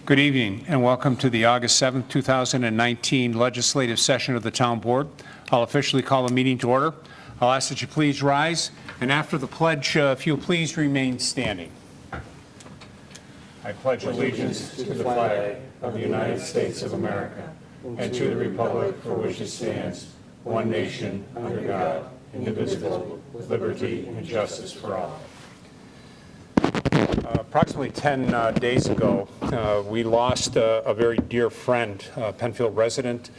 Good evening and welcome to the August 7, 2019 legislative session of the Town Board. I'll officially call the meeting to order. I'll ask that you please rise, and after the pledge, if you'll please remain standing. I pledge allegiance to the flag of the United States of America and to the republic for which it stands, one nation, under God, indivisible, with liberty and justice for all. Approximately 10 days ago, we lost a very dear friend, Penfield resident,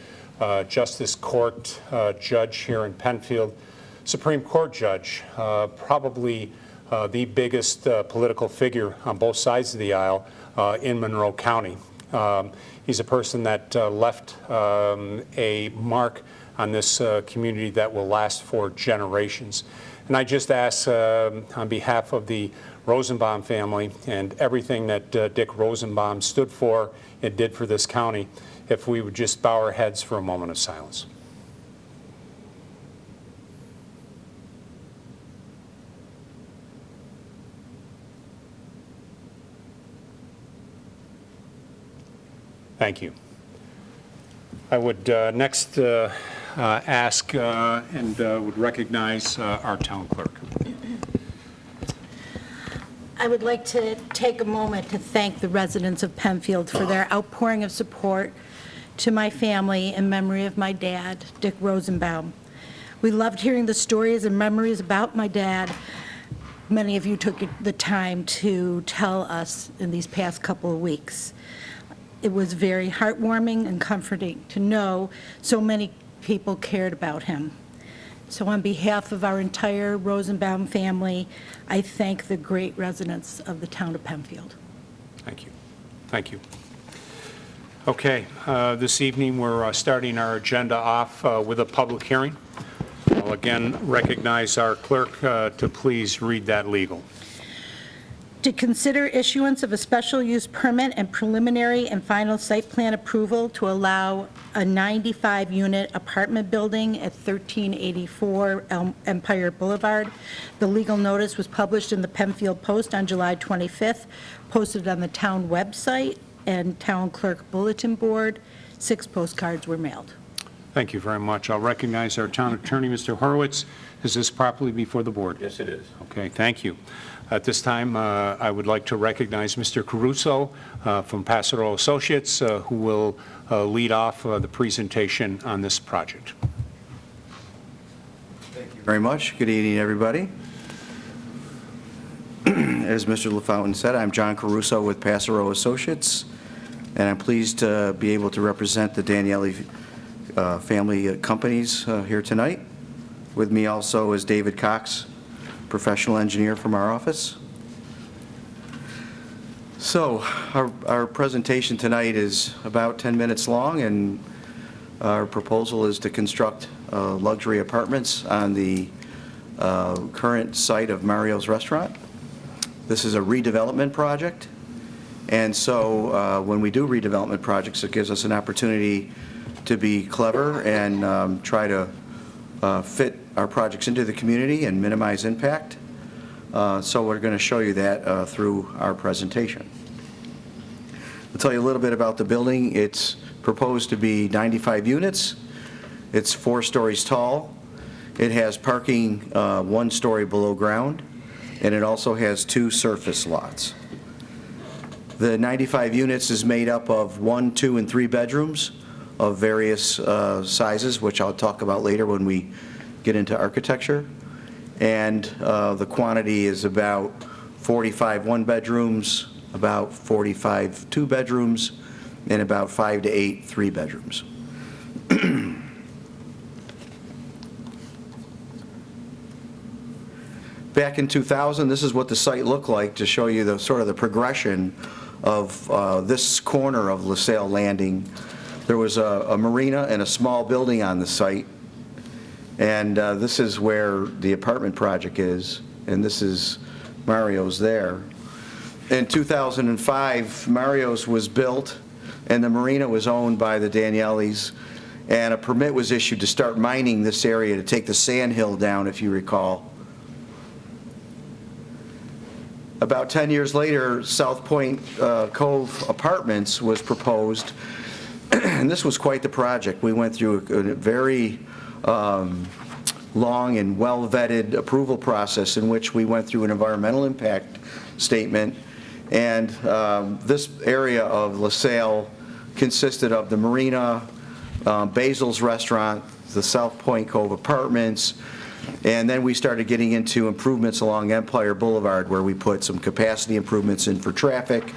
Justice Court judge here in Penfield, Supreme Court judge, probably the biggest political figure on both sides of the aisle in Monroe County. He's a person that left a mark on this community that will last for generations. And I just ask on behalf of the Rosenbaum family and everything that Dick Rosenbaum stood for and did for this county, if we would just bow our heads for a moment of silence. Thank you. I would next ask and would recognize our town clerk. I would like to take a moment to thank the residents of Penfield for their outpouring of support to my family in memory of my dad, Dick Rosenbaum. We loved hearing the stories and memories about my dad. Many of you took the time to tell us in these past couple of weeks. It was very heartwarming and comforting to know so many people cared about him. So on behalf of our entire Rosenbaum family, I thank the great residents of the town of Penfield. Thank you. Thank you. Okay, this evening we're starting our agenda off with a public hearing. I'll again recognize our clerk to please read that legal. To consider issuance of a special use permit and preliminary and final site plan approval to allow a 95-unit apartment building at 1384 Empire Boulevard. The legal notice was published in the Penfield Post on July 25th, posted on the town website and town clerk bulletin board. 6 postcards were mailed. Thank you very much. I'll recognize our town attorney, Mr. Horowitz. Is this properly before the board? Yes, it is. Okay, thank you. At this time, I would like to recognize Mr. Caruso from Passero Associates, who will lead off the presentation on this project. Thank you very much. Good evening, everybody. As Mr. LaFountain said, I'm John Caruso with Passero Associates, and I'm pleased to be able to represent the Daniele family companies here tonight. With me also is David Cox, professional engineer from our office. So our presentation tonight is about 10 minutes long, and our proposal is to construct luxury apartments on the current site of Mario's Restaurant. This is a redevelopment project, and so when we do redevelopment projects, it gives us an opportunity to be clever and try to fit our projects into the community and minimize impact. So we're going to show you that through our presentation. I'll tell you a little bit about the building. It's proposed to be 95 units. It's 4 stories tall. It has parking 1 story below ground, and it also has 2 surface lots. The 95 units is made up of 1, 2, and 3 bedrooms of various sizes, which I'll talk about later when we get into architecture. And the quantity is about 45 1-bedrooms, about 45 2-bedrooms, and about 5 to 8 3-bedrooms. Back in 2000, this is what the site looked like, to show you the sort of the progression of this corner of LaSalle Landing. There was a marina and a small building on the site, and this is where the apartment project is, and this is Mario's there. In 2005, Mario's was built, and the marina was owned by the Danielles, and a permit was issued to start mining this area to take the sand hill down, if you recall. About 10 years later, South Point Cove Apartments was proposed, and this was quite the project. We went through a very long and well-vetted approval process in which we went through an environmental impact statement, and this area of LaSalle consisted of the marina, Basil's Restaurant, the South Point Cove Apartments, and then we started getting into improvements along Empire Boulevard, where we put some capacity improvements in for traffic,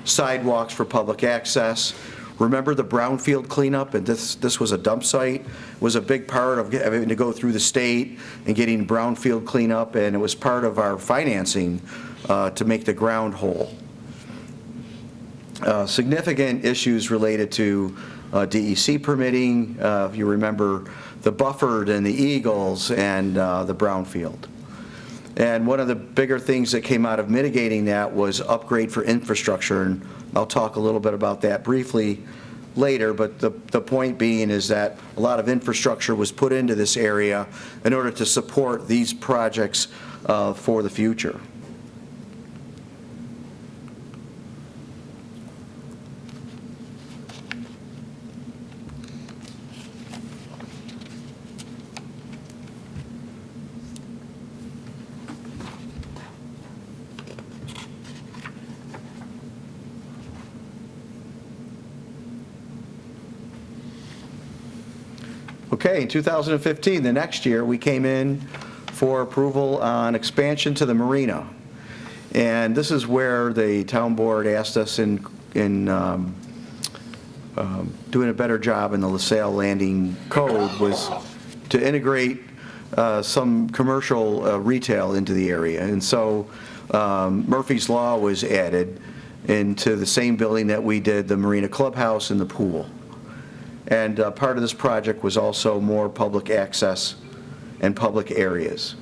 sidewalks for public access. Remember the brownfield cleanup? And this was a dump site. It was a big part of having to go through the state and getting brownfield cleanup, and it was part of our financing to make the ground whole. Significant issues related to DEC permitting, if you remember the Bufford and the Eagles and the brownfield. And one of the bigger things that came out of mitigating that was upgrade for infrastructure, and I'll talk a little bit about that briefly later, but the point being is that a lot of infrastructure was put into this area in order to support these projects for the future. Okay, in 2015, the next year, we came in for approval on expansion to the marina. And this is where the town board asked us in doing a better job in the LaSalle Landing Code was to integrate some commercial retail into the area. And so Murphy's Law was added into the same building that we did the Marina Clubhouse and the pool. And part of this project was also more public access and public areas.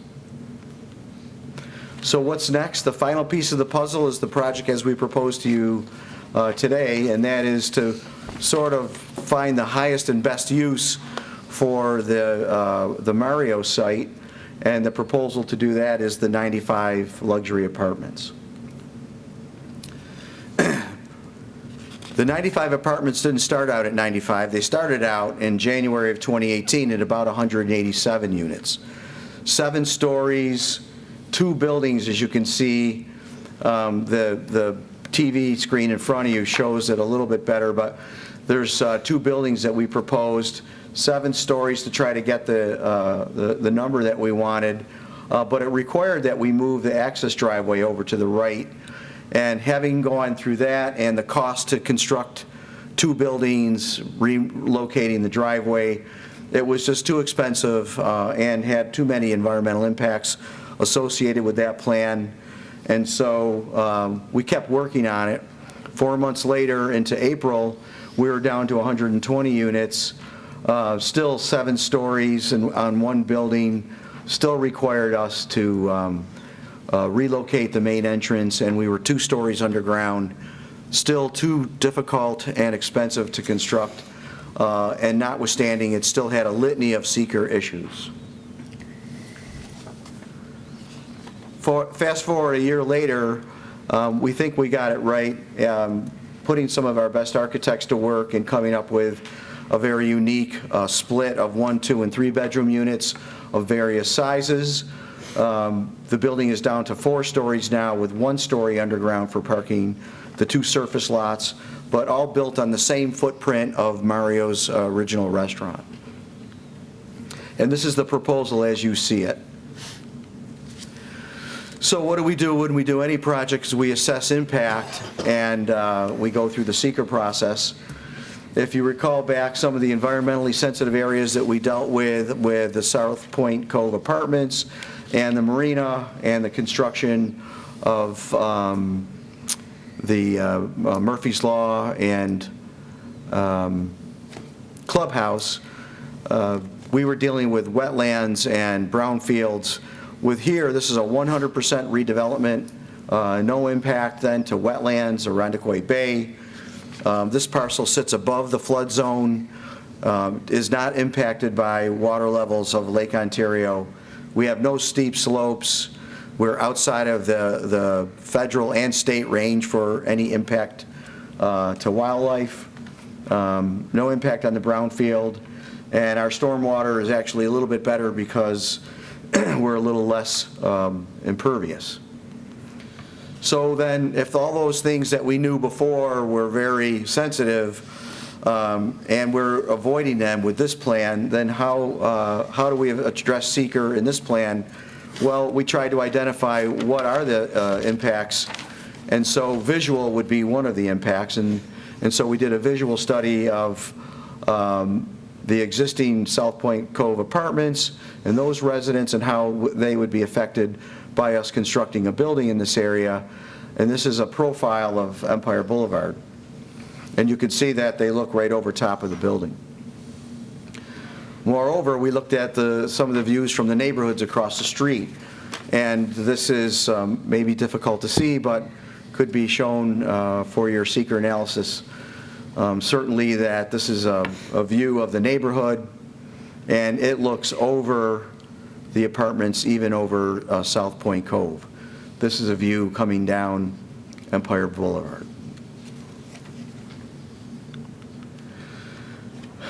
So what's next? The final piece of the puzzle is the project as we propose to you today, and that is to sort of find the highest and best use for the Mario site, and the proposal to do that is the 95 luxury apartments. The 95 apartments didn't start out at 95. They started out in January of 2018 at about 187 units. 7 stories, 2 buildings, as you can see. The TV screen in front of you shows it a little bit better, but there's 2 buildings that we proposed, 7 stories to try to get the number that we wanted, but it required that we move the access driveway over to the right. And having gone through that and the cost to construct 2 buildings, relocating the driveway, it was just too expensive and had too many environmental impacts associated with that plan. And so we kept working on it. 4 months later, into April, we were down to 120 units, still 7 stories on 1 building, still required us to relocate the main entrance, and we were 2 stories underground, still too difficult and expensive to construct, and notwithstanding, it still had a litany of seeker issues. Fast forward a year later, we think we got it right, putting some of our best architects to work and coming up with a very unique split of 1, 2, and 3 bedroom units of various sizes. The building is down to 4 stories now, with 1 story underground for parking, the 2 surface lots, but all built on the same footprint of Mario's original restaurant. And this is the proposal as you see it. So what do we do when we do any projects? We assess impact, and we go through the seeker process. If you recall back some of the environmentally sensitive areas that we dealt with the South Point Cove Apartments and the marina and the construction of the Murphy's Law and Clubhouse, we were dealing with wetlands and brownfields. With here, this is a 100% redevelopment, no impact then to wetlands or Irondequoit Bay. This parcel sits above the flood zone, is not impacted by water levels of Lake Ontario. We have no steep slopes. We're outside of the federal and state range for any impact to wildlife, no impact on the brownfield, and our stormwater is actually a little bit better because we're a little less impervious. So then, if all those things that we knew before were very sensitive, and we're avoiding them with this plan, then how do we address seeker in this plan? Well, we tried to identify what are the impacts, and so visual would be one of the impacts, and so we did a visual study of the existing South Point Cove apartments and those residents and how they would be affected by us constructing a building in this area. And this is a profile of Empire Boulevard. And you can see that they look right over top of the building. Moreover, we looked at some of the views from the neighborhoods across the street. And this is maybe difficult to see, but could be shown for your seeker analysis. Certainly that this is a view of the neighborhood, and it looks over the apartments, even over South Point Cove. This is a view coming down Empire Boulevard.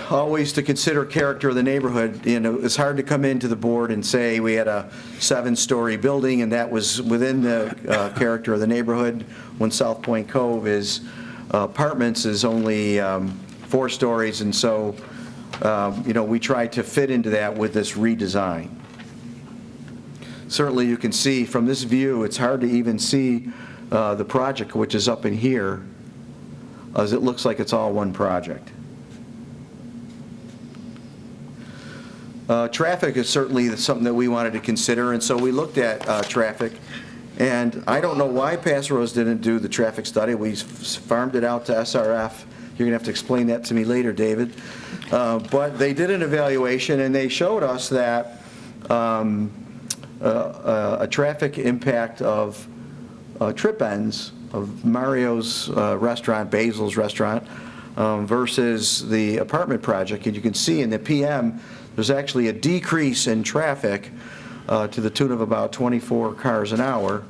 Always to consider character of the neighborhood. You know, it's hard to come into the board and say we had a 7-story building and that was within the character of the neighborhood, when South Point Cove is apartments is only 4 stories, and so you know, we tried to fit into that with this redesign. Certainly you can see from this view, it's hard to even see the project, which is up in here, as it looks like it's all one project. Traffic is certainly something that we wanted to consider, and so we looked at traffic. And I don't know why Pass Rose didn't do the traffic study. We farmed it out to SRF. You're going to have to explain that to me later, David. But they did an evaluation, and they showed us that a traffic impact of trip ends of Mario's restaurant, Basil's restaurant, versus the apartment project. And you can see in the PM, there's actually a decrease in traffic to the tune of about 24 cars an hour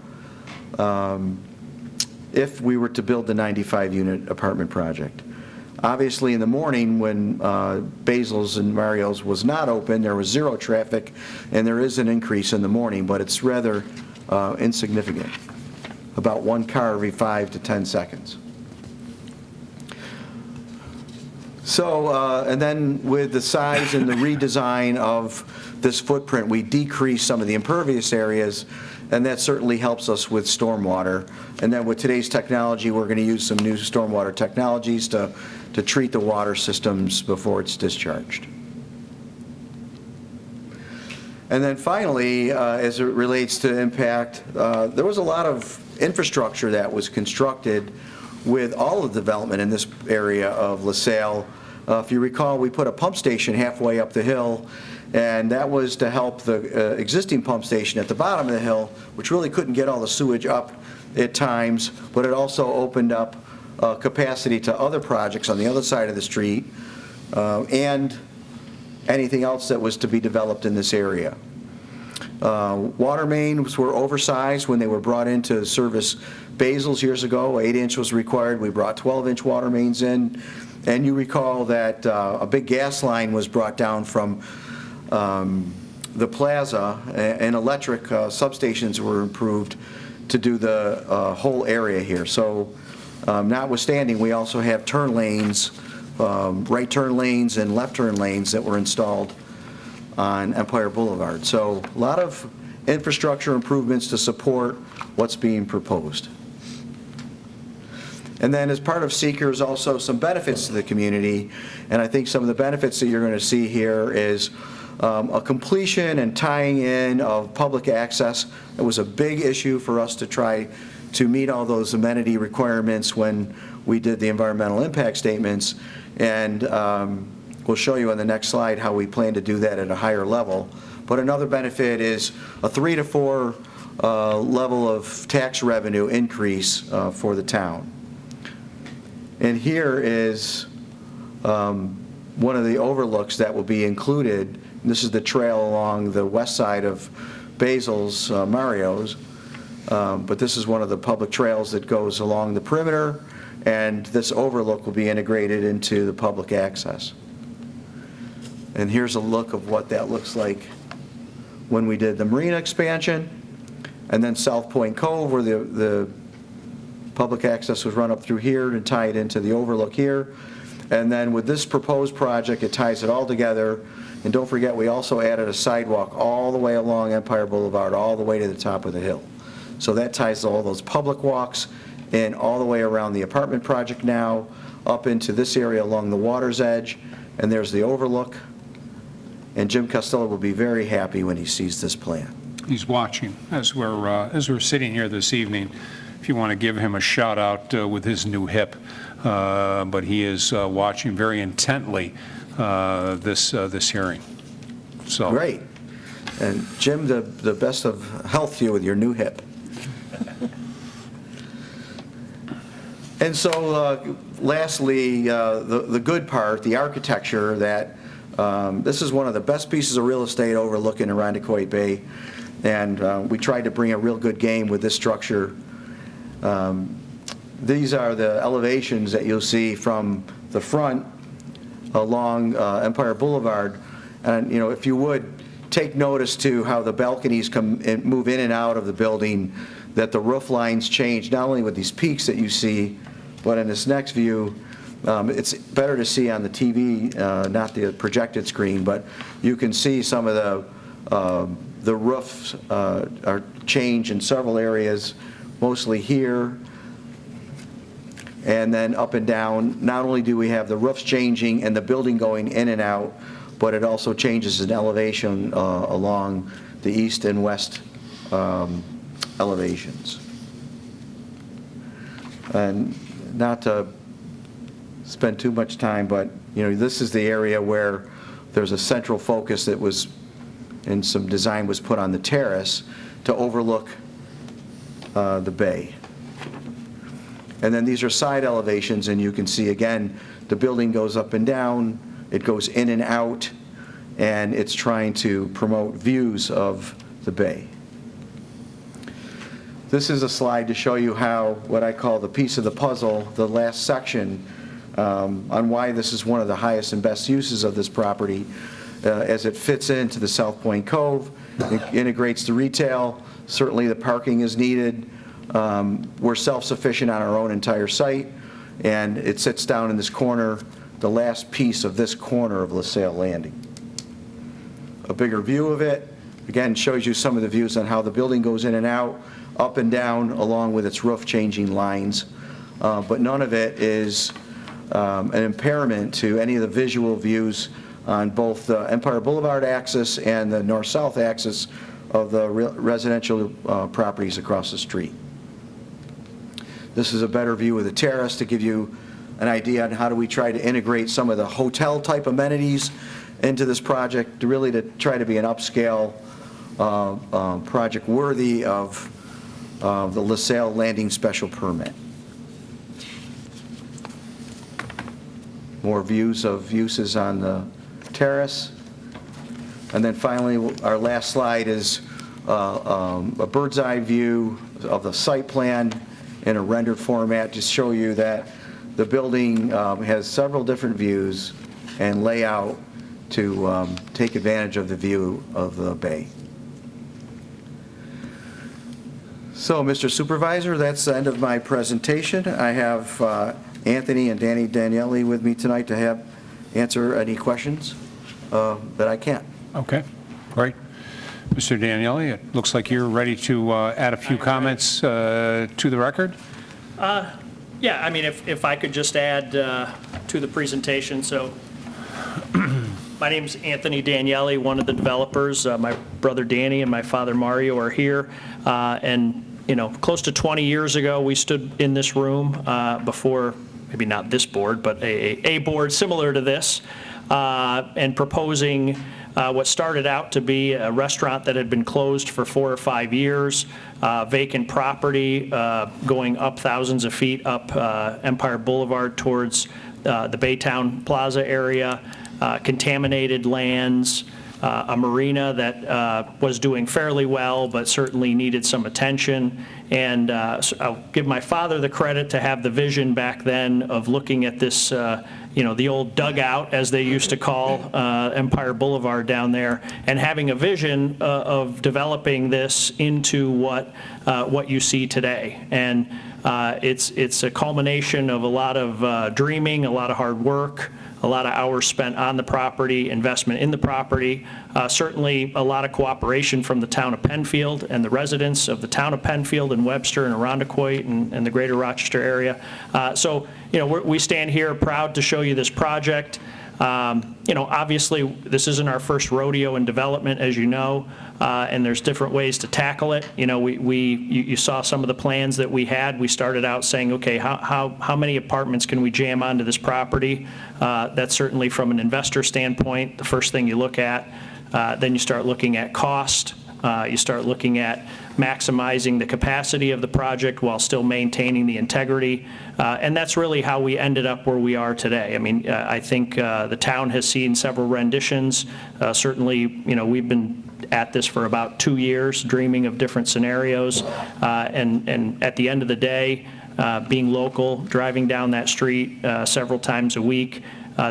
if we were to build the 95-unit apartment project. Obviously, in the morning when Basil's and Mario's was not open, there was 0 traffic, and there is an increase in the morning, but it's rather insignificant, about 1 car every 5 to 10 seconds. So, and then with the size and the redesign of this footprint, we decrease some of the impervious areas, and that certainly helps us with stormwater. And then with today's technology, we're going to use some new stormwater technologies to treat the water systems before it's discharged. And then finally, as it relates to impact, there was a lot of infrastructure that was constructed with all of the development in this area of LaSalle. If you recall, we put a pump station halfway up the hill, and that was to help the existing pump station at the bottom of the hill, which really couldn't get all the sewage up at times, but it also opened up capacity to other projects on the other side of the street, and anything else that was to be developed in this area. Water mains were oversized when they were brought into service Basil's years ago. 8-inch was required. We brought 12-inch water mains in. And you recall that a big gas line was brought down from the plaza, and electric substations were improved to do the whole area here. So notwithstanding, we also have turn lanes, right turn lanes and left turn lanes that were installed on Empire Boulevard. So a lot of infrastructure improvements to support what's being proposed. And then as part of seeker is also some benefits to the community, and I think some of the benefits that you're going to see here is a completion and tying in of public access. It was a big issue for us to try to meet all those amenity requirements when we did the environmental impact statements, and we'll show you on the next slide how we plan to do that at a higher level. But another benefit is a 3 to 4 level of tax revenue increase for the town. And here is one of the overlooks that will be included. This is the trail along the west side of Basil's, Mario's. But this is one of the public trails that goes along the perimeter, and this overlook will be integrated into the public access. And here's a look of what that looks like when we did the marina expansion, and then South Point Cove, where the public access was run up through here to tie it into the overlook here. And then with this proposed project, it ties it all together. And don't forget, we also added a sidewalk all the way along Empire Boulevard, all the way to the top of the hill. So that ties all those public walks in all the way around the apartment project now, up into this area along the water's edge, and there's the overlook. And Jim Costello will be very happy when he sees this plan. He's watching as we're sitting here this evening. If you want to give him a shout out with his new hip, but he is watching very intently this hearing. So Great. And Jim, the best of health to you with your new hip. And so lastly, the good part, the architecture, that this is one of the best pieces of real estate overlooking Irondequoit Bay, and we tried to bring a real good game with this structure. These are the elevations that you'll see from the front along Empire Boulevard, and if you would take notice to how the balconies come and move in and out of the building, that the roof lines change, not only with these peaks that you see, but in this next view, it's better to see on the TV, not the projected screen, but you can see some of the roofs are changed in several areas, mostly here, and then up and down. Not only do we have the roofs changing and the building going in and out, but it also changes in elevation along the east and west elevations. And not to spend too much time, but this is the area where there's a central focus that was, and some design was put on the terrace to overlook the bay. And then these are side elevations, and you can see again the building goes up and down, it goes in and out, and it's trying to promote views of the bay. This is a slide to show you how, what I call the piece of the puzzle, the last section, on why this is one of the highest and best uses of this property, as it fits into the South Point Cove. It integrates the retail. Certainly the parking is needed. We're self-sufficient on our own entire site, and it sits down in this corner, the last piece of this corner of LaSalle Landing. A bigger view of it, again, shows you some of the views on how the building goes in and out, up and down, along with its roof changing lines. But none of it is an impairment to any of the visual views on both the Empire Boulevard axis and the north-south axis of the residential properties across the street. This is a better view of the terrace to give you an idea on how do we try to integrate some of the hotel-type amenities into this project, to really try to be an upscale project worthy of the LaSalle Landing Special Permit. More views of uses on the terrace. And then finally, our last slide is a bird's eye view of the site plan in a rendered format to show you that the building has several different views and layout to take advantage of the view of the bay. So, Mr. Supervisor, that's the end of my presentation. I have Anthony and Danny Daniele with me tonight to answer any questions that I can. Okay, great. Mr. Daniele, it looks like you're ready to add a few comments to the record. Yeah, I mean, if I could just add to the presentation. So my name's Anthony Daniele, one of the developers. My brother Danny and my father Mario are here. And, close to 20 years ago, we stood in this room before, maybe not this board, but a board similar to this, and proposing what started out to be a restaurant that had been closed for 4 or 5 years, vacant property going up thousands of feet up Empire Boulevard towards the Baytown Plaza area, contaminated lands, a marina that was doing fairly well, but certainly needed some attention. And so I'll give my father the credit to have the vision back then of looking at this, the old dugout, as they used to call Empire Boulevard down there, and having a vision of developing this into what you see today. And it's a culmination of a lot of dreaming, a lot of hard work, a lot of hours spent on the property, investment in the property, certainly a lot of cooperation from the town of Penfield and the residents of the town of Penfield and Webster and Irondequoit and the greater Rochester area. So, we stand here proud to show you this project. Obviously, this isn't our first rodeo in development, as you know, and there's different ways to tackle it. You saw some of the plans that we had. We started out saying, okay, how many apartments can we jam onto this property? That's certainly from an investor standpoint, the first thing you look at. Then you start looking at cost. You start looking at maximizing the capacity of the project while still maintaining the integrity. And that's really how we ended up where we are today. I mean, I think the town has seen several renditions. Certainly, we've been at this for about 2 years, dreaming of different scenarios. And at the end of the day, being local, driving down that street several times a week,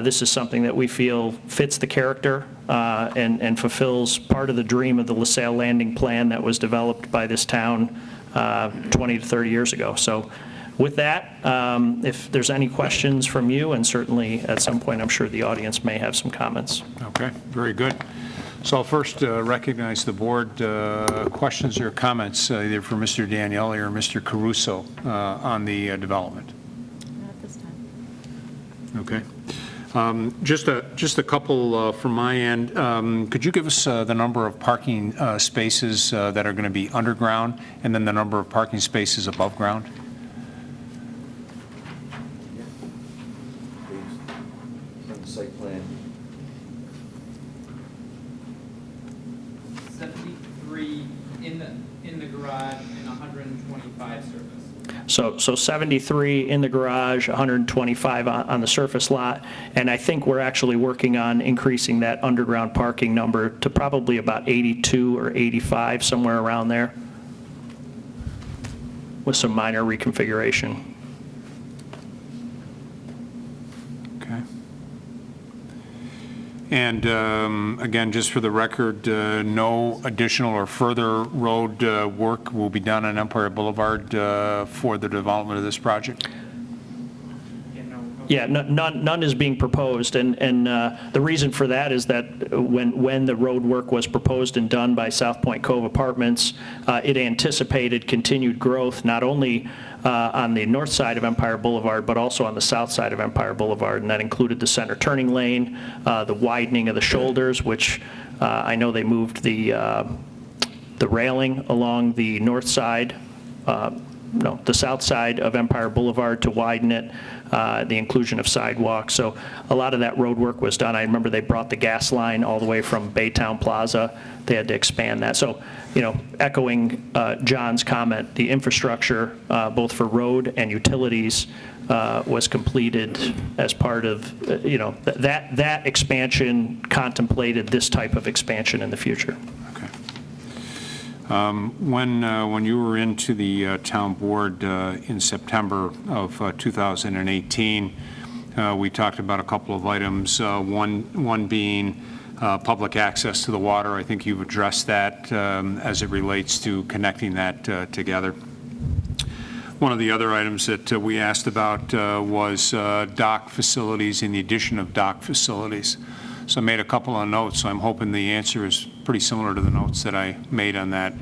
this is something that we feel fits the character and fulfills part of the dream of the LaSalle Landing Plan that was developed by this town 20 to 30 years ago. So with that, if there's any questions from you, and certainly at some point I'm sure the audience may have some comments. Okay, very good. So I'll first recognize the board. Questions or comments, either for Mr. Daniele or Mr. Caruso on the development? Not at this time. Okay. Just a couple from my end. Could you give us the number of parking spaces that are going to be underground, and then the number of parking spaces above ground? On the site plan. 73 in the garage and 125 surface. So 73 in the garage, 125 on the surface lot, and I think we're actually working on increasing that underground parking number to probably about 82 or 85, somewhere around there, with some minor reconfiguration. Okay. And again, just for the record, no additional or further road work will be done on Empire Boulevard for the development of this project? Yeah, none is being proposed, and the reason for that is that when the road work was proposed and done by South Point Cove Apartments, it anticipated continued growth, not only on the north side of Empire Boulevard, but also on the south side of Empire Boulevard, and that included the center turning lane, the widening of the shoulders, which I know they moved the railing along the north side, the south side of Empire Boulevard to widen it, the inclusion of sidewalks. So a lot of that road work was done. I remember they brought the gas line all the way from Baytown Plaza. They had to expand that. So, echoing John's comment, the infrastructure, both for road and utilities, was completed as part of, that expansion contemplated this type of expansion in the future. Okay. When you were into the town board in September of 2018, we talked about a couple of items, one being public access to the water. I think you've addressed that as it relates to connecting that together. One of the other items that we asked about was dock facilities and the addition of dock facilities. So I made a couple of notes, so I'm hoping the answer is pretty similar to the notes that I made on that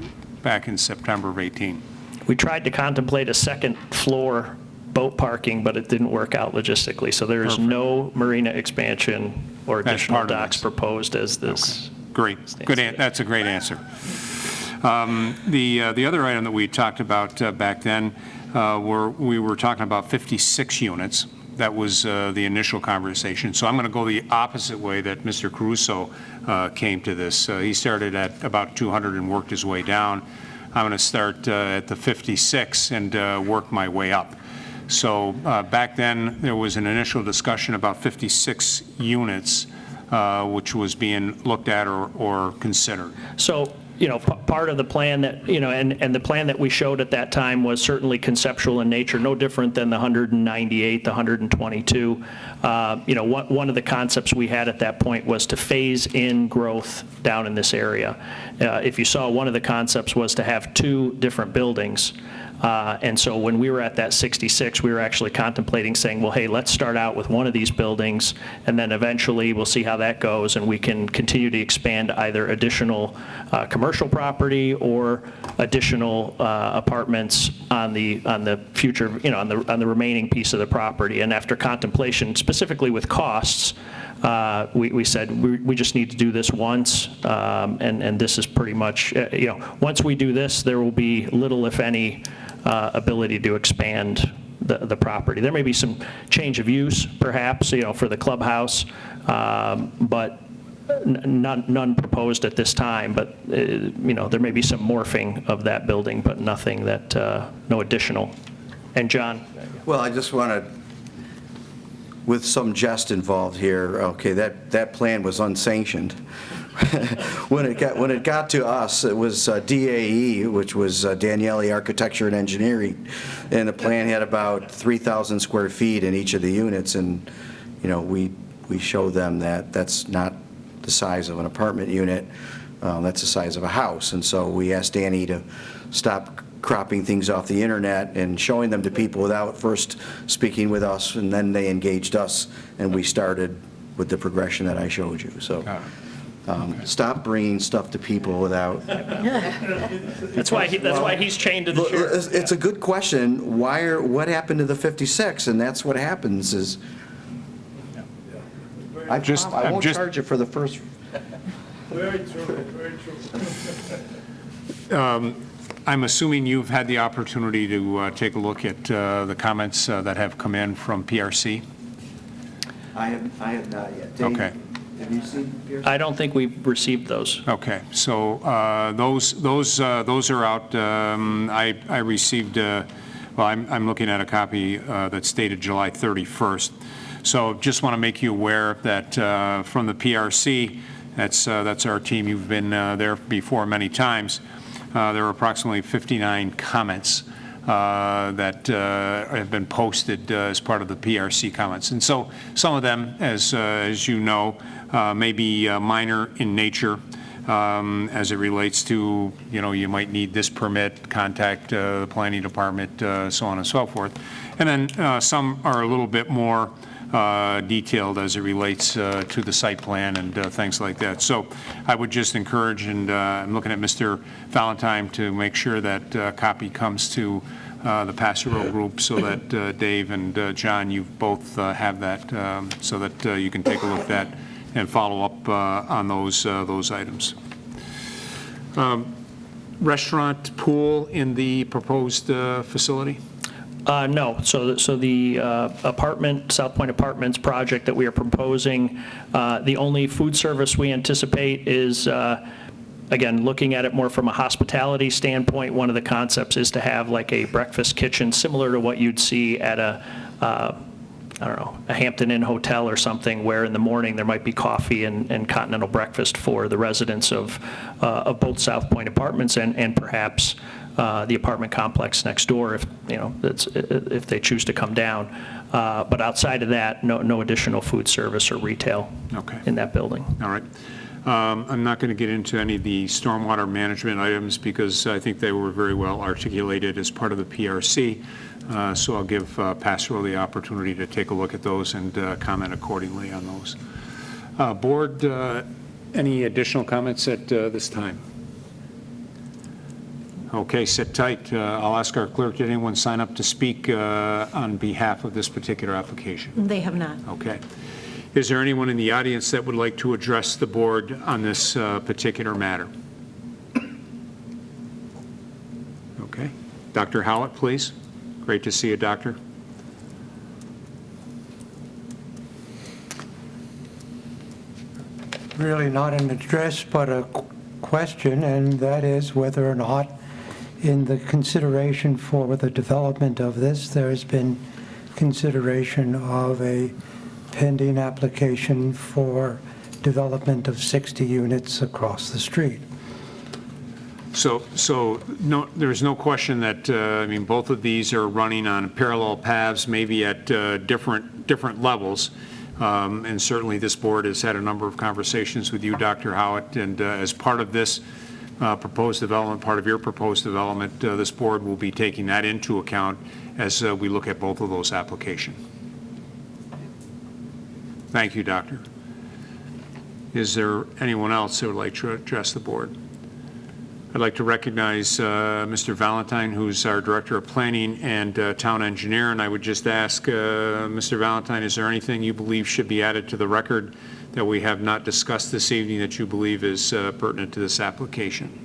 back in September of 18. We tried to contemplate a second floor boat parking, but it didn't work out logistically. So there is no marina expansion or additional docks proposed as this. Okay. Great. Good. That's a great answer. The other item that we talked about back then, we were talking about 56 units. That was the initial conversation. So I'm going to go the opposite way that Mr. Caruso came to this. He started at about 200 and worked his way down. I'm going to start at the 56 and work my way up. So back then, there was an initial discussion about 56 units which was being looked at or considered? So, part of the plan that, and the plan that we showed at that time was certainly conceptual in nature, no different than the 198, the 122. One of the concepts we had at that point was to phase in growth down in this area. If you saw, one of the concepts was to have 2 different buildings. And so when we were at that 66, we were actually contemplating saying, well, hey, let's start out with one of these buildings, and then eventually we'll see how that goes, and we can continue to expand either additional commercial property or additional apartments on the future, on the remaining piece of the property. And after contemplation, specifically with costs, we said we just need to do this once, and this is pretty much, once we do this, there will be little, if any, ability to expand the property. There may be some change of use, perhaps, for the clubhouse, but none proposed at this time. But there may be some morphing of that building, but nothing that no additional. And John? Well, I just want to, with some jest involved here, okay, that plan was unsanctioned. When it got to us, it was DAE, which was Daniele Architecture and Engineering, and the plan had about 3,000 square feet in each of the units, and we showed them that that's not the size of an apartment unit, that's the size of a house. And so we asked Danny to stop cropping things off the internet and showing them to people without first speaking with us, and then they engaged us, and we started with the progression that I showed you. So stop bringing stuff to people without. That's why he's chained to the chair. It's a good question. What happened to the 56? And that's what happens is, I won't charge you for the first. Very true, very true. I'm assuming you've had the opportunity to take a look at the comments that have come in from PRC? I have not yet. Dave, Okay. have you seen PRC? I don't think we've received those. Okay, so those are out. I received, well, I'm looking at a copy that's dated July 31st. So just want to make you aware that from the PRC, that's our team. You've been there before many times. There are approximately 59 comments that have been posted as part of the PRC comments. And so some of them, as you know, may be minor in nature as it relates to, you might need this permit, contact the planning department, so on and so forth. And then some are a little bit more detailed as it relates to the site plan and things like that. So I would just encourage, and I'm looking at Mr. Valentine to make sure that copy comes to the pastoral group so that Dave and John, you both have that so that you can take a look at that and follow up on those items. Restaurant pool in the proposed facility? No. So the South Point Apartments project that we are proposing, the only food service we anticipate is, again, looking at it more from a hospitality standpoint, one of the concepts is to have like a breakfast kitchen similar to what you'd see at a Hampton Inn hotel or something, where in the morning there might be coffee and continental breakfast for the residents of both South Point Apartments and perhaps the apartment complex next door if they choose to come down. But outside of that, no additional food service or retail in that building. All right. I'm not going to get into any of the stormwater management items because I think they were very well articulated as part of the PRC. So I'll give Pastoral the opportunity to take a look at those and comment accordingly on those. Board, any additional comments at this time? Okay, sit tight. I'll ask our clerk, did anyone sign up to speak on behalf of this particular application? They have not. Okay. Is there anyone in the audience that would like to address the board on this particular matter? Okay. Dr. Howlett, please. Great to see you, Doctor. Really not an address, but a question, and that is whether or not in the consideration for the development of this, there has been consideration of a pending application for development of 60 units across the street. So no, there's no question that, I mean, both of these are running on parallel paths, maybe at different levels. And certainly this board has had a number of conversations with you, Dr. Howitt, and as part of this proposed development, part of your proposed development, this board will be taking that into account as we look at both of those applications. Thank you, Doctor. Is there anyone else that would like to address the board? I'd like to recognize Mr. Valentine, who's our Director of Planning and Town Engineer, and I would just ask Mr. Valentine, is there anything you believe should be added to the record that we have not discussed this evening that you believe is pertinent to this application?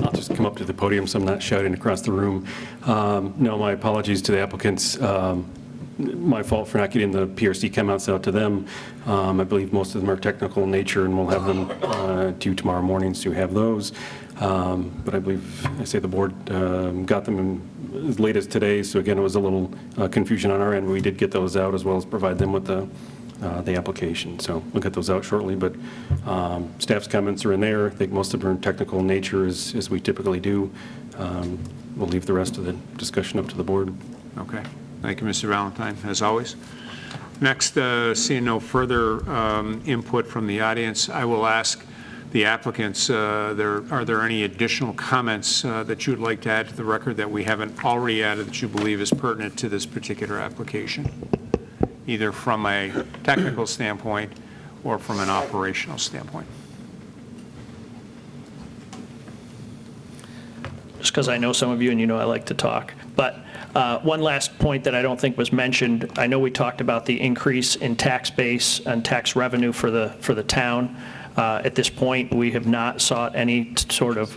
I'll just come up to the podium so I'm not shouting across the room. No, my apologies to the applicants. My fault for not getting the PRC comments out to them. I believe most of them are technical in nature, and we'll have them due tomorrow morning to have those. But I believe, I say the board got them as late as today, so again, it was a little confusion on our end. We did get those out as well as provide them with the application. So we'll get those out shortly, but staff's comments are in there. I think most of them are technical in nature, as we typically do. We'll leave the rest of the discussion up to the board. Okay. Thank you, Mr. Valentine, as always. Next, seeing no further input from the audience, I will ask the applicants, are there any additional comments that you would like to add to the record that we haven't already added that you believe is pertinent to this particular application, either from a technical standpoint or from an operational standpoint? Just because I know some of you and you know I like to talk. But one last point that I don't think was mentioned, I know we talked about the increase in tax base and tax revenue for the town. At this point, we have not sought any sort of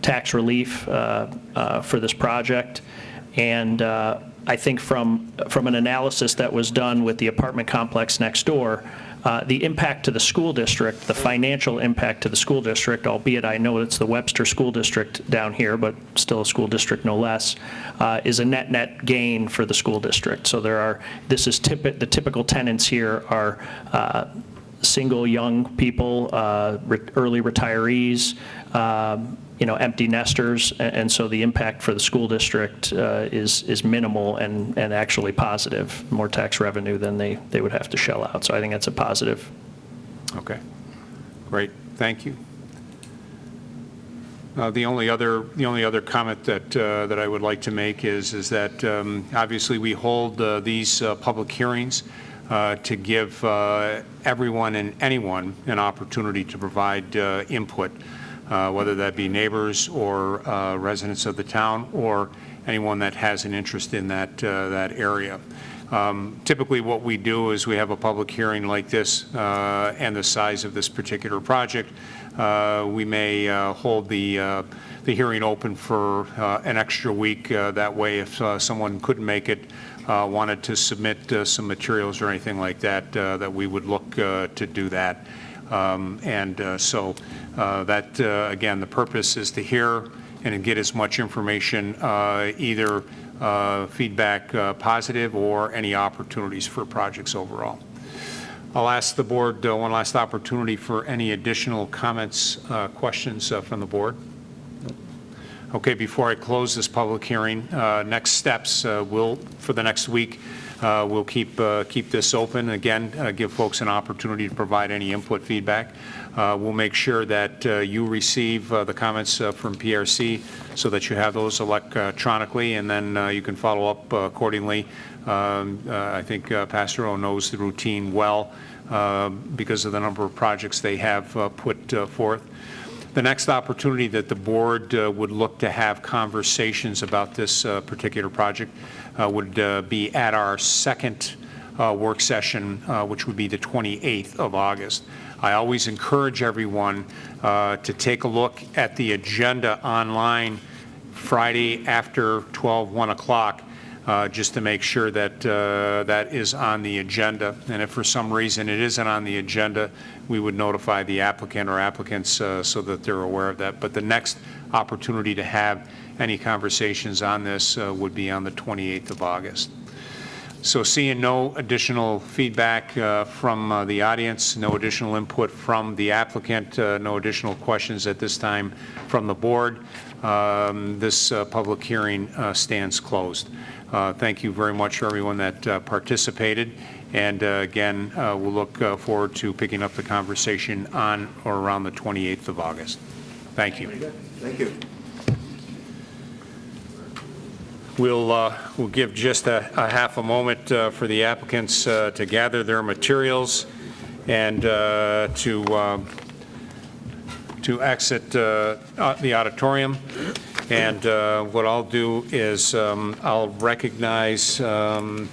tax relief for this project. And I think from an analysis that was done with the apartment complex next door, the impact to the school district, the financial impact to the school district, albeit I know it's the Webster School District down here, but still a school district no less, is a net gain for the school district. So the typical tenants here are single young people, early retirees, empty nesters, and so the impact for the school district is minimal and actually positive, more tax revenue than they would have to shell out. So I think that's a positive. Okay, great, thank you. The only other comment that I would like to make is that obviously we hold these public hearings to give everyone and anyone an opportunity to provide input, whether that be neighbors or residents of the town or anyone that has an interest in that area. Typically what we do is we have a public hearing like this and the size of this particular project. We may hold the hearing open for an extra week. That way, if someone couldn't make it, wanted to submit some materials or anything like that, that we would look to do that. So again, the purpose is to hear and get as much information, either feedback positive or any opportunities for projects overall. I'll ask the board one last opportunity for any additional comments, questions from the board. Okay, before I close this public hearing, next steps, for the next week, we'll keep this open. Again, give folks an opportunity to provide any input feedback. We'll make sure that you receive the comments from PRC so that you have those electronically, and then you can follow up accordingly. I think Pastor O knows the routine well because of the number of projects they have put forth. The next opportunity that the board would look to have conversations about this particular project would be at our second work session, which would be the 28th of August. I always encourage everyone to take a look at the agenda online Friday after 1 o'clock, just to make sure that that is on the agenda. And if for some reason it isn't on the agenda, we would notify the applicant or applicants so that they're aware of that. But the next opportunity to have any conversations on this would be on the 28th of August. So seeing no additional feedback from the audience, no additional input from the applicant, no additional questions at this time from the board, this public hearing stands closed. Thank you very much for everyone that participated. And again, we'll look forward to picking up the conversation on or around the 28th of August. Thank you. Thank you. We'll give just a half a moment for the applicants to gather their materials and to exit the auditorium. And what I'll do is I'll recognize Paula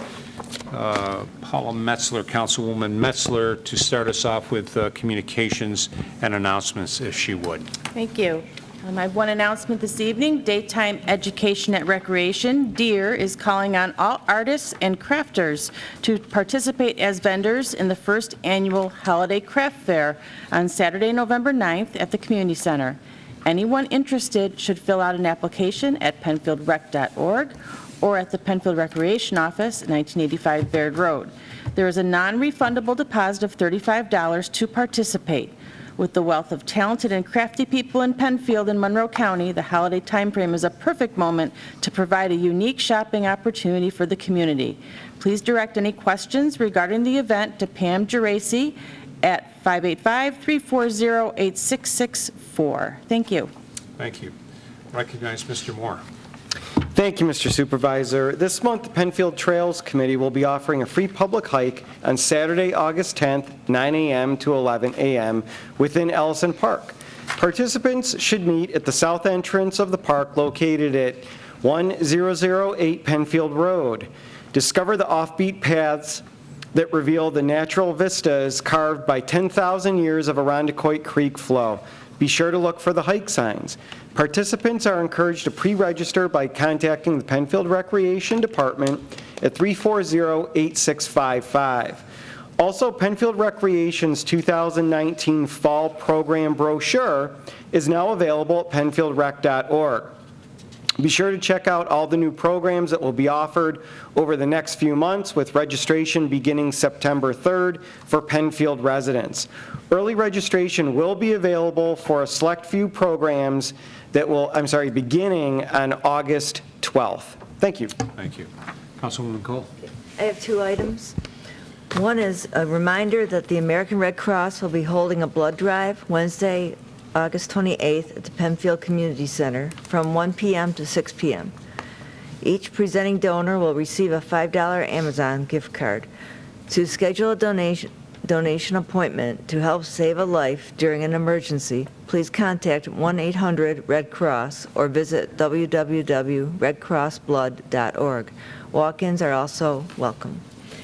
Metzler, Councilwoman Metzler, to start us off with communications and announcements, if she would. Thank you. I have one announcement this evening. Daytime Education at Recreation, DEER, is calling on all artists and crafters to participate as vendors in the first annual Holiday Craft Fair on Saturday, November 9th at the Community Center. Anyone interested should fill out an application at penfieldrec.org or at the Penfield Recreation Office, 1985 Baird Road. There is a non-refundable deposit of $35 to participate. With the wealth of talented and crafty people in Penfield and Monroe County, the holiday timeframe is a perfect moment to provide a unique shopping opportunity for the community. Please direct any questions regarding the event to Pam Geraci at 585-340-8664. Thank you. Thank you. Recognize Mr. Moore. Thank you, Mr. Supervisor. This month, the Penfield Trails Committee will be offering a free public hike on Saturday, August 10th, 9 a.m. to 11 a.m. within Ellison Park. Participants should meet at the south entrance of the park located at 1008 Penfield Road. Discover the offbeat paths that reveal the natural vistas carved by 10,000 years of Irondequoit Creek flow. Be sure to look for the hike signs. Participants are encouraged to pre-register by contacting the Penfield Recreation Department at 340-8655. Also, Penfield Recreation's 2019 Fall Program brochure is now available at penfieldrec.org. Be sure to check out all the new programs that will be offered over the next few months, with registration beginning September 3rd for Penfield residents. Early registration will be available for a select few programs that will, beginning on August 12th. Thank you. Thank you. Councilwoman Cole. I have two items. One is a reminder that the American Red Cross will be holding a blood drive Wednesday, August 28th at the Penfield Community Center from 1 p.m. to 6 p.m. Each presenting donor will receive a $5 Amazon gift card. To schedule a donation appointment to help save a life during an emergency, please contact 1-800-RED-CROSS or visit www.redcrossblood.org. Walk-ins are also welcome.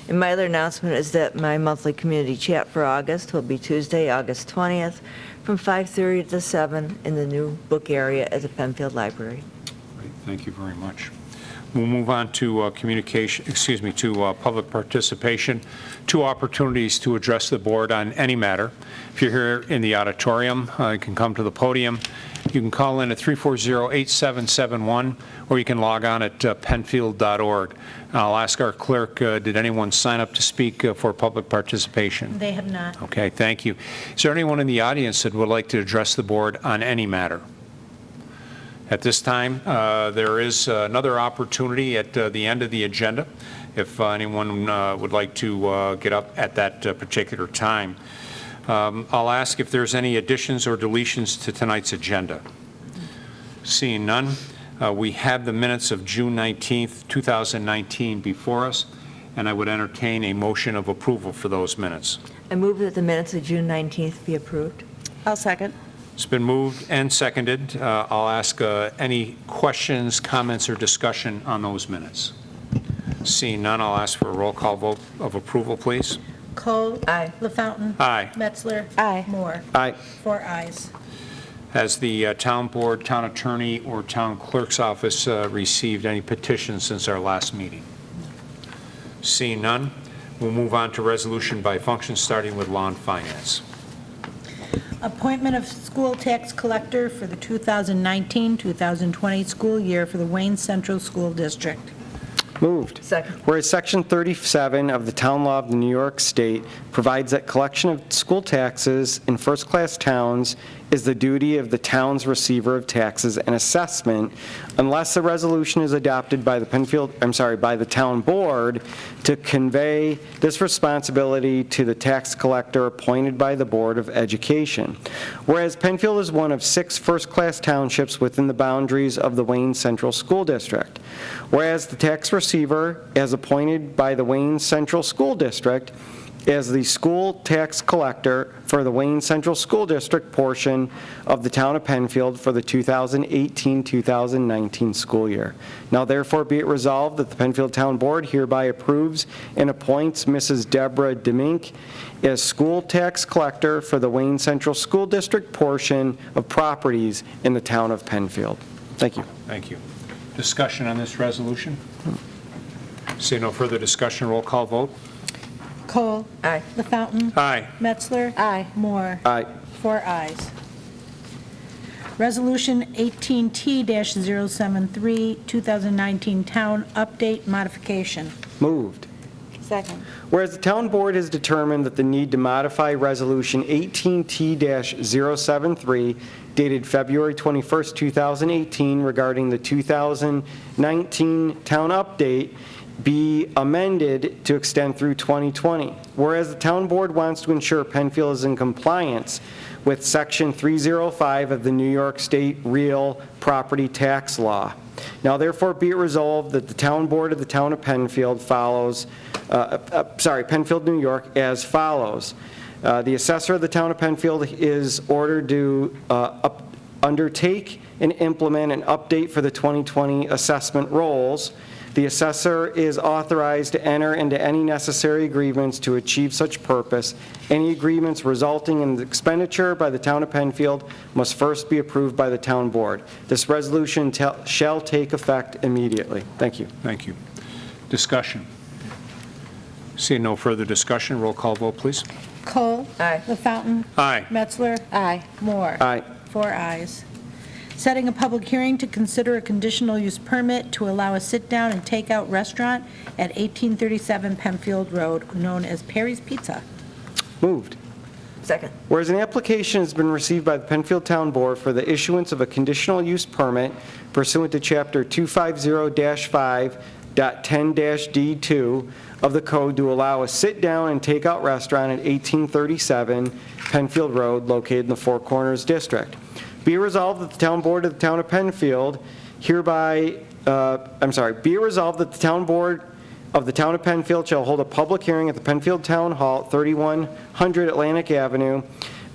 And my other announcement is that my monthly community chat for August will be Tuesday, August 20th, from 5:30 to 7 in the new book area at the Penfield Library. Great. Thank you very much. We'll move on to public participation. Two opportunities to address the board on any matter. If you're here in the auditorium, you can come to the podium. You can call in at 340-8771, or you can log on at penfield.org. I'll ask our clerk, did anyone sign up to speak for public participation? They have not. Okay, thank you. Is there anyone in the audience that would like to address the board on any matter? At this time, there is another opportunity at the end of the agenda if anyone would like to get up at that particular time. I'll ask if there's any additions or deletions to tonight's agenda. Seeing none, we have the minutes of June 19th, 2019 before us, and I would entertain a motion of approval for those minutes. I move that the minutes of June 19th be approved. I'll second. It's been moved and seconded. I'll ask any questions, comments, or discussion on those minutes. Seeing none, I'll ask for a roll call vote of approval, please. Cole. Aye. LaFountain. Aye. Metzler. Aye. Moore. Aye. 4 ayes. Has the town board, town attorney, or town clerk's office received any petitions since our last meeting? Seeing none, we'll move on to resolution by function, starting with law and finance. Appointment of school tax collector for the 2019-2020 school year for the Wayne Central School District. Moved. Second. Whereas Section 37 of the Town Law of the New York State provides that collection of school taxes in first-class towns is the duty of the town's receiver of taxes and assessment unless a resolution is adopted by the town board to convey this responsibility to the tax collector appointed by the Board of Education. Whereas Penfield is one of 6 first-class townships within the boundaries of the Wayne Central School District. Whereas the tax receiver, as appointed by the Wayne Central School District, as the school tax collector for the Wayne Central School District portion of the town of Penfield for the 2018-2019 school year. Now therefore be it resolved that the Penfield Town Board hereby approves and appoints Mrs. Deborah Demink as school tax collector for the Wayne Central School District portion of properties in the town of Penfield. Thank you. Thank you. Discussion on this resolution? See no further discussion, roll call vote. Cole. Aye. LaFountain. Aye. Metzler. Aye. Moore. Aye. 4 ayes. Resolution 18T-073, 2019 Town Update Modification. Moved. Second. Whereas the town board has determined that the need to modify Resolution 18T-073 dated February 21st, 2018 regarding the 2019 town update be amended to extend through 2020. Whereas the town board wants to ensure Penfield is in compliance with Section 305 of the New York State Real Property Tax Law. Now therefore be it resolved that the town board of the town of Penfield follows, Penfield, New York, as follows. The assessor of the town of Penfield is ordered to undertake and implement an update for the 2020 assessment rolls. The assessor is authorized to enter into any necessary agreements to achieve such purpose. Any agreements resulting in the expenditure by the town of Penfield must first be approved by the town board. This resolution shall take effect immediately. Thank you. Thank you. Discussion. Seeing no further discussion, roll call vote, please. Cole. Aye. LaFountain. Aye. Metzler. Aye. Moore. Aye. 4 ayes. Setting a public hearing to consider a conditional use permit to allow a sit-down and take-out restaurant at 1837 Penfield Road, known as Perry's Pizza. Moved. Second. Whereas an application has been received by the Penfield Town Board for the issuance of a conditional use permit pursuant to Chapter 250-5.10-D2 of the code to allow a sit-down and take-out restaurant at 1837 Penfield Road, located in the Four Corners District. Be it resolved that the Town Board of the Town of Penfield be it resolved that the Town Board of the Town of Penfield shall hold a public hearing at the Penfield Town Hall, 3100 Atlantic Avenue,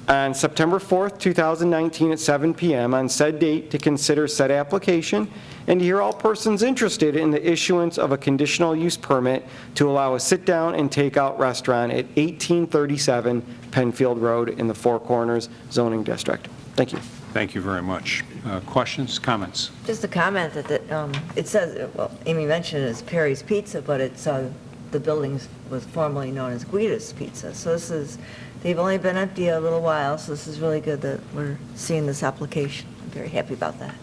on September 4th, 2019 at 7 p.m. on said date to consider said application and to hear all persons interested in the issuance of a conditional use permit to allow a sit-down and take-out restaurant at 1837 Penfield Road in the Four Corners zoning district. Thank you. Thank you very much. Questions, comments? Just a comment that it says, well, Amy mentioned it as Perry's Pizza, but it's, the building was formerly known as Guida's Pizza. So this is, they've only been empty a little while, so this is really good that we're seeing this application. I'm very happy about that.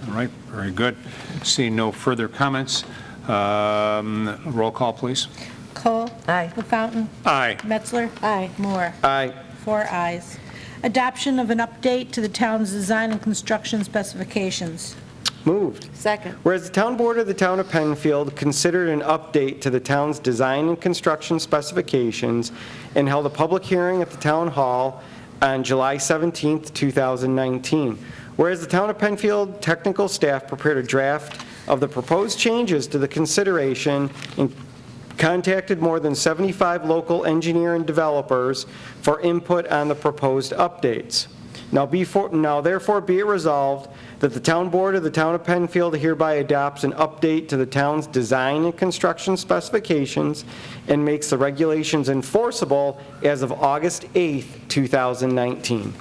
All right, very good. Seeing no further comments, roll call, please. Cole. Aye. LaFountain. Aye. Metzler. Aye. Moore. Aye. 4 ayes. Adoption of an update to the town's design and construction specifications. Moved. Second. Whereas the Town Board of the Town of Penfield considered an update to the town's design and construction specifications and held a public hearing at the Town Hall on July 17th, 2019. Whereas the Town of Penfield technical staff prepared a draft of the proposed changes to the consideration and contacted more than 75 local engineer and developers for input on the proposed updates. Now therefore be it resolved that the Town Board of the Town of Penfield hereby adopts an update to the town's design and construction specifications and makes the regulations enforceable as of August 8th, 2019.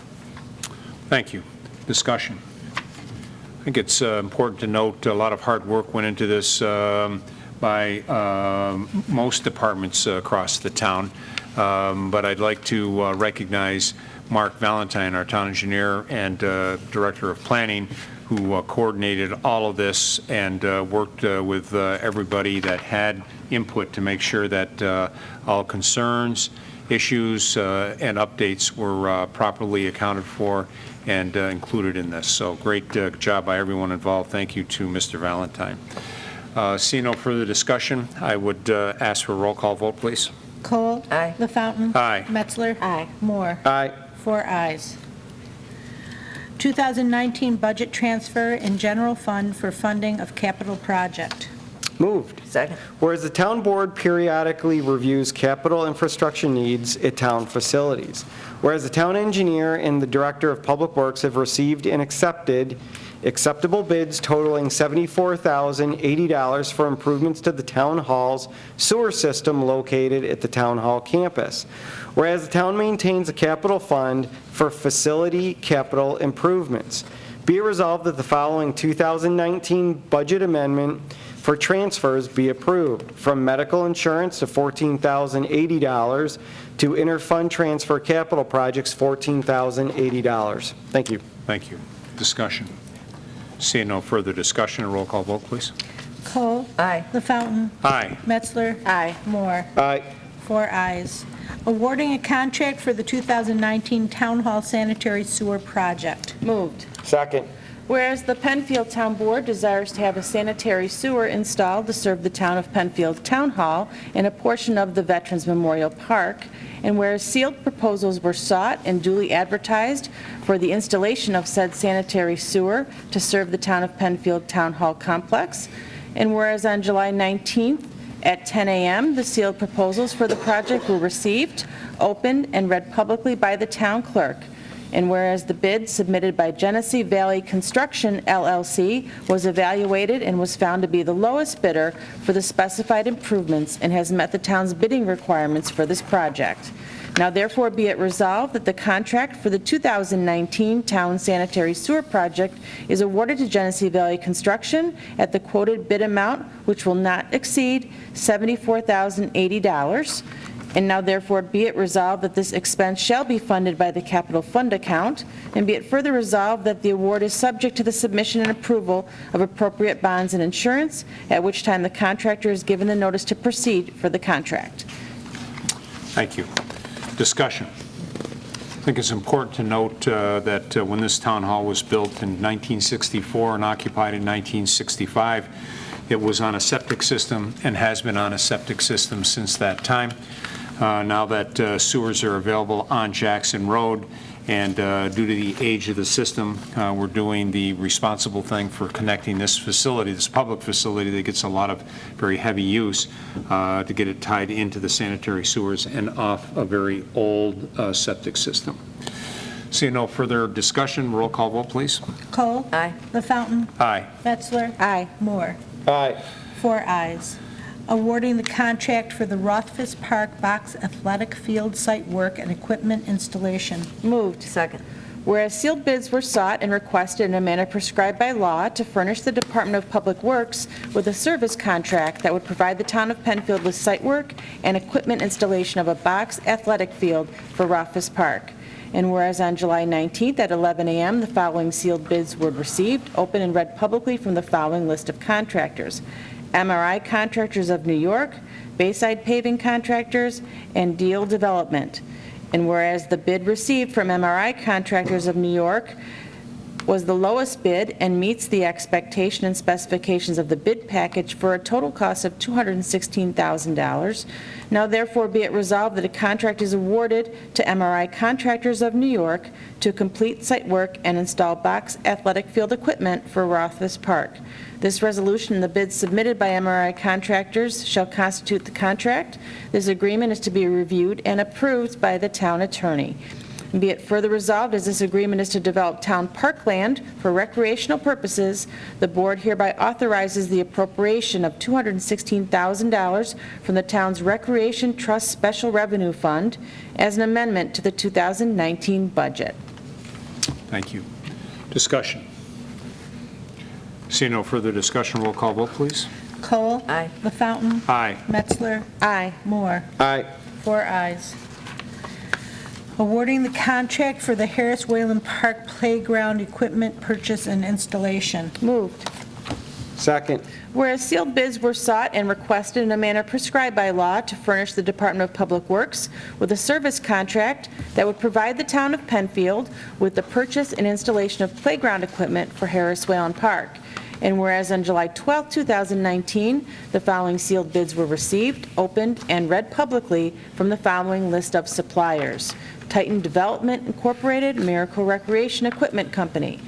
Thank you. Discussion. I think it's important to note a lot of hard work went into this by most departments across the town, but I'd like to recognize Mark Valentine, our town engineer and director of planning, who coordinated all of this and worked with everybody that had input to make sure that all concerns, issues, and updates were properly accounted for and included in this. So great job by everyone involved. Thank you to Mr. Valentine. Seeing no further discussion, I would ask for a roll call vote, please. Cole? Aye. LaFountain? Aye. Metzler? Aye. Moore? Aye. 4 ayes. 2019 budget transfer in general fund for funding of capital project. Moved. Second. Whereas the town board periodically reviews capital infrastructure needs at town facilities. Whereas the town engineer and the director of public works have received and accepted acceptable bids totaling $74,080 for improvements to the town hall's sewer system located at the town hall campus. Whereas the town maintains a capital fund for facility capital improvements. Be it resolved that the following 2019 budget amendment for transfers be approved: from medical insurance to $14,080 to interfund transfer capital projects $14,080. Thank you. Thank you. Discussion. Seeing no further discussion, a roll call vote, please. Cole? Aye. LaFountain? Aye. Metzler? Aye. Moore? Aye. 4 ayes. Awarding a contract for the 2019 Town Hall Sanitary Sewer Project. Moved. Second. Whereas the Penfield Town Board desires to have a sanitary sewer installed to serve the town of Penfield Town Hall and a portion of the Veterans Memorial Park, and whereas sealed proposals were sought and duly advertised for the installation of said sanitary sewer to serve the town of Penfield Town Hall complex, and whereas on July 19th at 10 a.m., the sealed proposals for the project were received, opened, and read publicly by the town clerk. And whereas the bid submitted by Genesee Valley Construction, LLC, was evaluated and was found to be the lowest bidder for the specified improvements and has met the town's bidding requirements for this project. Now therefore be it resolved that the contract for the 2019 Town Sanitary Sewer Project is awarded to Genesee Valley Construction at the quoted bid amount, which will not exceed $74,080. And now therefore be it resolved that this expense shall be funded by the capital fund account, and be it further resolved that the award is subject to the submission and approval of appropriate bonds and insurance, at which time the contractor is given the notice to proceed for the contract. Thank you. Discussion. I think it's important to note that when this town hall was built in 1964 and occupied in 1965, it was on a septic system and has been on a septic system since that time. Now that sewers are available on Jackson Road, and due to the age of the system, we're doing the responsible thing for connecting this facility, this public facility that gets a lot of very heavy use, to get it tied into the sanitary sewers and off a very old septic system. Seeing no further discussion, roll call vote, please. Cole? Aye. LaFountain? Aye. Metzler? Aye. Moore? Aye. 4 ayes. Awarding the contract for the Rothfuss Park Box Athletic Field site work and equipment installation. Moved. Second. Whereas sealed bids were sought and requested in a manner prescribed by law to furnish the Department of Public Works with a service contract that would provide the town of Penfield with site work and equipment installation of a box athletic field for Rothfuss Park. And whereas on July 19th at 11 a.m., the following sealed bids were received, opened, and read publicly from the following list of contractors: MRI Contractors of New York, Bayside Paving Contractors, and Deal Development. And whereas the bid received from MRI Contractors of New York was the lowest bid and meets the expectation and specifications of the bid package for a total cost of $216,000. Now therefore be it resolved that a contract is awarded to MRI Contractors of New York to complete site work and install box athletic field equipment for Rothfuss Park. This resolution and the bids submitted by MRI Contractors shall constitute the contract. This agreement is to be reviewed and approved by the town attorney. And be it further resolved, as this agreement is to develop town parkland for recreational purposes, the board hereby authorizes the appropriation of $216,000 from the town's Recreation Trust Special Revenue Fund as an amendment to the 2019 budget. Thank you. Discussion. Seeing no further discussion, roll call vote, please. Cole? Aye. LaFountain? Aye. Metzler? Aye. Moore? Aye. 4 ayes. awarding the contract for the Harris Wayland Park Playground equipment purchase and installation. Moved. Second. Whereas sealed bids were sought and requested in a manner prescribed by law to furnish the Department of Public Works with a service contract that would provide the town of Penfield with the purchase and installation of playground equipment for Harris Wayland Park. And whereas on July 12, 2019, the following sealed bids were received, opened, and read publicly from the following list of suppliers: Titan Development Incorporated, Miracle Recreation Equipment Company.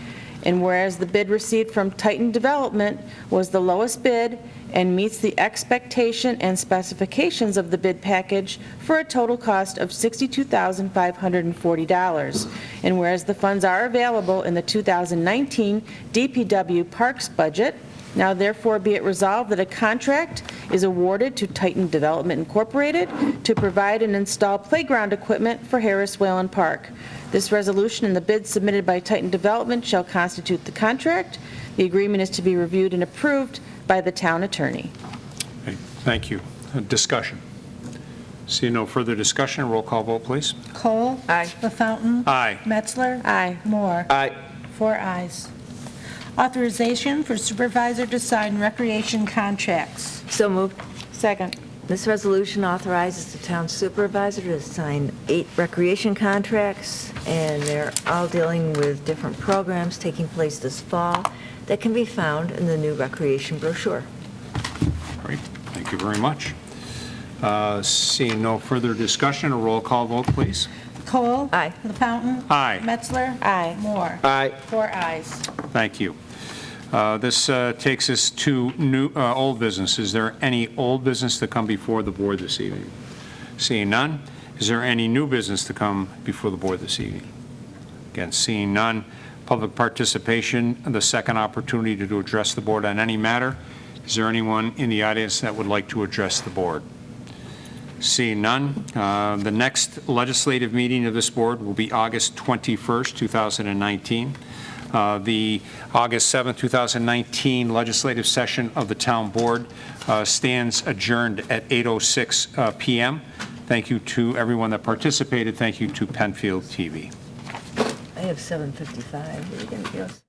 And whereas the bid received from Titan Development was the lowest bid and meets the expectation and specifications of the bid package for a total cost of $62,540. And whereas the funds are available in the 2019 DPW Parks budget, now therefore be it resolved that a contract is awarded to Titan Development Incorporated to provide and install playground equipment for Harris Wayland Park. This resolution and the bid submitted by Titan Development shall constitute the contract. The agreement is to be reviewed and approved by the town attorney. Okay, thank you. Discussion. See no further discussion. Roll call vote, please. Cole? Aye. LaFountain? Aye. Metzler? Aye. Moore? Aye. 4 ayes. Authorization for supervisor to sign recreation contracts. So moved. Second. This resolution authorizes the town supervisor to sign 8 recreation contracts, and they're all dealing with different programs taking place this fall that can be found in the new recreation brochure. Great, thank you very much. Seeing no further discussion, a roll call vote, please. Cole? Aye. LaFountain? Aye. Metzler? Aye. Moore? Aye. 4 ayes. Thank you. This takes us to new old business. Is there any old business to come before the board this evening? Seeing none, is there any new business to come before the board this evening? Again, seeing none, public participation, the second opportunity to address the board on any matter. Is there anyone in the audience that would like to address the board? Seeing none, the next legislative meeting of this board will be August 21st, 2019. The August 7th, 2019 legislative session of the town board stands adjourned at 8:06 p.m. Thank you to everyone that participated. Thank you to Penfield TV. I have 7:55. Are you going to give us?